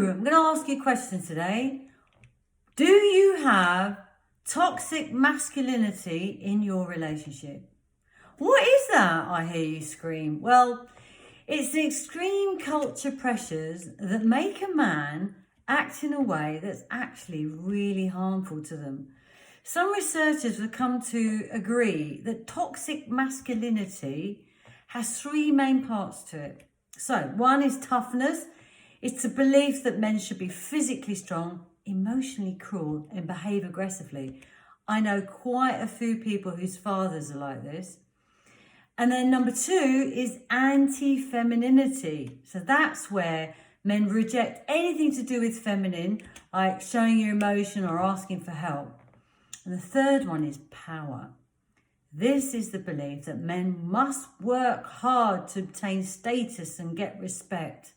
I'm going to ask you a question today. Do you have toxic masculinity in your relationship? What is that? I hear you scream. Well, it's the extreme culture pressures that make a man act in a way that's actually really harmful to them. Some researchers have come to agree that toxic masculinity has three main parts to it. So, one is toughness. It's a belief that men should be physically strong, emotionally cruel, and behave aggressively. I know quite a few people whose fathers are like this. And then number two is anti-femininity. So that's where men reject anything to do with feminine, like showing your emotion or asking for help. And the third one is power. This is the belief that men must work hard to obtain status and get respect.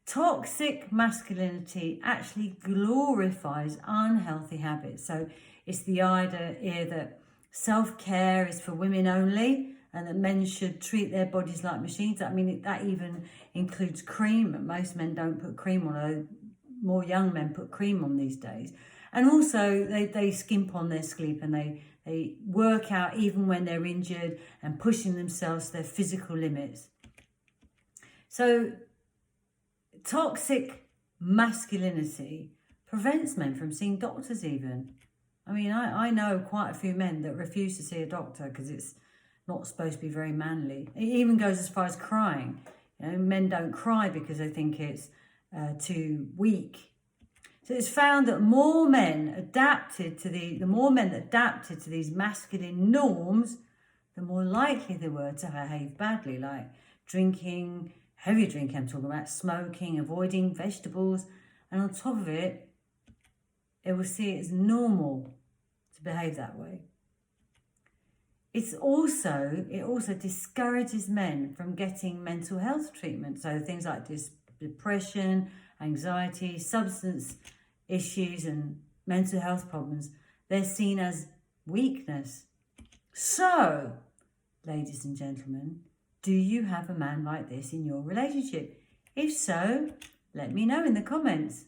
Toxic masculinity actually glorifies unhealthy habits. So it's the idea that self-care is for women only and that men should treat their bodies like machines. I mean, that even includes cream. Most men don't put cream on, although more young men put cream on these days. And also they skimp on their sleep and they work out even when they're injured and pushing themselves to their physical limits. So toxic masculinity prevents men from seeing doctors even. I mean, I know quite a few men that refuse to see a doctor because it's not supposed to be very manly. It even goes as far as crying. You know, men don't cry because they think it's too weak. So it's found that more men adapted to the more men that adapted to these masculine norms, the more likely they were to behave badly, like drinking, heavy drinking I'm talking about, smoking, avoiding vegetables, and on top of it, it will see it as normal to behave that way. It also discourages men from getting mental health treatment. So things like depression, anxiety, substance issues and mental health problems, they're seen as weakness. So, ladies and gentlemen, do you have a man like this in your relationship? If so, let me know in the comments.